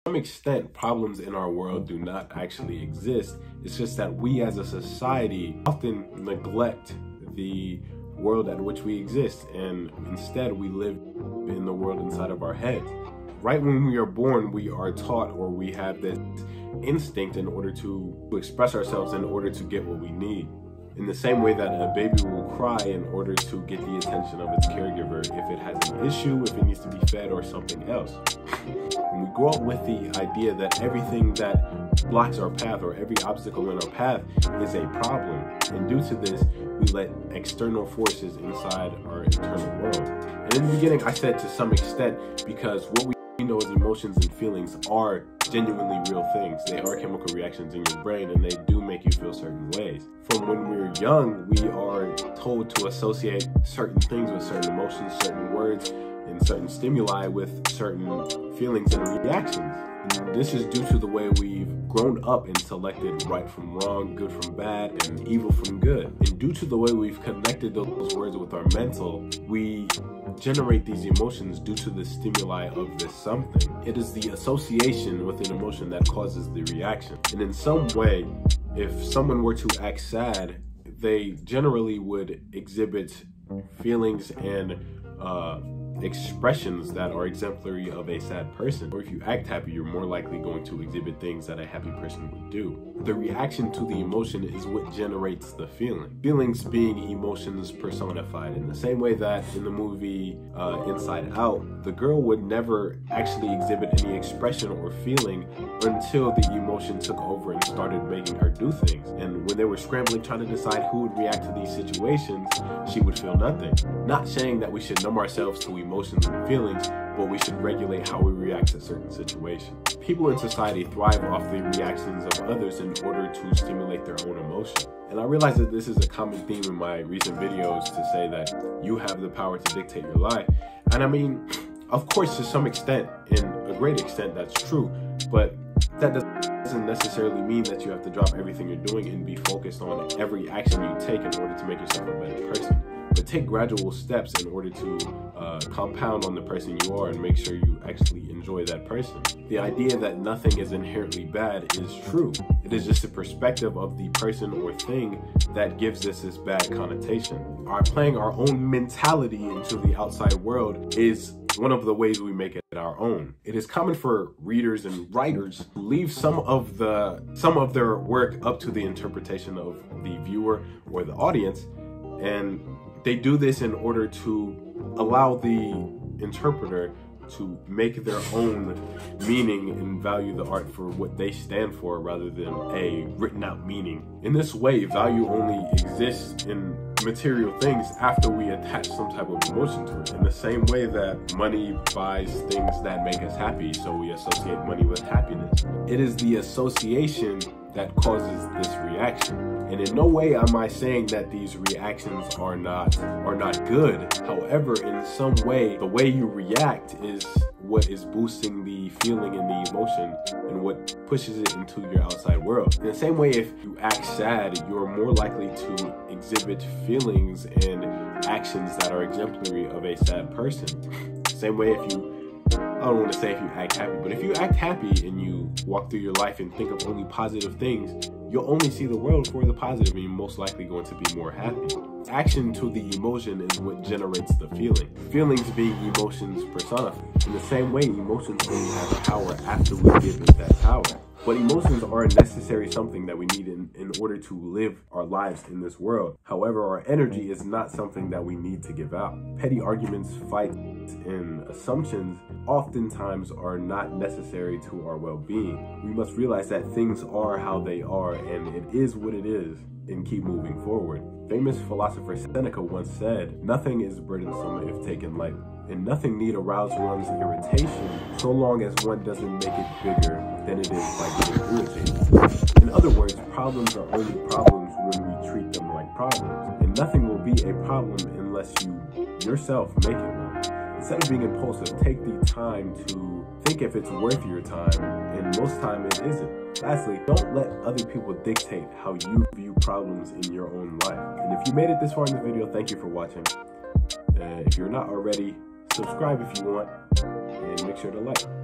some extent, problems in our world do not actually exist. It's just that we as a society often neglect the world at which we exist, and instead we live in the world inside of our heads. Right when we are born, we are taught, or we have this instinct in order to express ourselves in order to get what we need. In the same way that a baby will cry in order to get the attention of its caregiver if it has an issue, if it needs to be fed, or something else. And we grow up with the idea that everything that blocks our path, or every obstacle in our path, is a problem. And due to this, we let external forces inside our internal world. And in the beginning, I said to some extent, because what we know as emotions and feelings are genuinely real things. They are chemical reactions in your brain, and they do make you feel certain ways. From when we're young, we are told to associate certain things with certain emotions, certain words, and certain stimuli with certain feelings and reactions. And this is due to the way we've grown up and selected right from wrong, good from bad, and evil from good. And due to the way we've connected those words with our mental, we generate these emotions due to the stimuli of this something. It is the association with an emotion that causes the reaction. And in some way, if someone were to act sad, they generally would exhibit feelings and expressions that are exemplary of a sad person. Or if you act happy, you're more likely going to exhibit things that a happy person would do. The reaction to the emotion is what generates the feeling. Feelings being emotions personified, in the same way that in the movie Inside Out, the girl would never actually exhibit any expression or feeling until the emotion took over and started making her do things. And when they were scrambling trying to decide who would react to these situations, she would feel nothing. Not saying that we should numb ourselves to emotions and feelings, but we should regulate how we react to certain situations. People in society thrive off the reactions of others in order to stimulate their own emotion. And I realize that this is a common theme in my recent videos, to say that you have the power to dictate your life. And I mean, of course, to some extent, in a great extent, that's true, but that doesn't necessarily mean that you have to drop everything you're doing and be focused on every action you take in order to make yourself a better person. But take gradual steps in order to compound on the person you are and make sure you actually enjoy that person. The idea that nothing is inherently bad is true. It is just a perspective of the person or thing that gives this bad connotation. Applying our own mentality into the outside world is one of the ways we make it our own. It is common for readers and writers to leave some of their work up to the interpretation of the viewer or the audience, and they do this in order to allow the interpreter to make their own meaning and value the art for what they stand for, rather than a written out meaning. In this way, value only exists in material things after we attach some type of emotion to it. In the same way that money buys things that make us happy, so we associate money with happiness. It is the association that causes this reaction. And in no way am I saying that these reactions are not good. However, in some way, the way you react is what is boosting the feeling and the emotion and what pushes it into your outside world. In the same way, if you act sad, you're more likely to exhibit feelings and actions that are exemplary of a sad person. Same way if you, I don't want to say if you act happy, but if you act happy and you walk through your life and think of only positive things, you'll only see the world for the positive, and you're most likely going to be more happy. Action to the emotion is what generates the feeling. Feelings being emotions personified. In the same way, emotions only have power after we give it that power. But emotions are a necessary something that we need in order to live our lives in this world. However, our energy is not something that we need to give out. Petty arguments, fights, and assumptions oftentimes are not necessary to our well-being. We must realize that things are how they are, and it is what it is, and keep moving forward. Famous philosopher Seneca once said, "Nothing is burdensome if taken lightly, and nothing need arouse one's irritation so long as one doesn't make it bigger than it is by getting irritated." In other words, problems are only problems when we treat them like problems, and nothing will be a problem unless you yourself make it one. Instead of being impulsive, take the time to think if it's worth your time, and most time it isn't. Lastly, don't let other people dictate how you view problems in your own life. And if you made it this far in the video, thank you for watching. If you're not already, subscribe if you want, and make sure to like.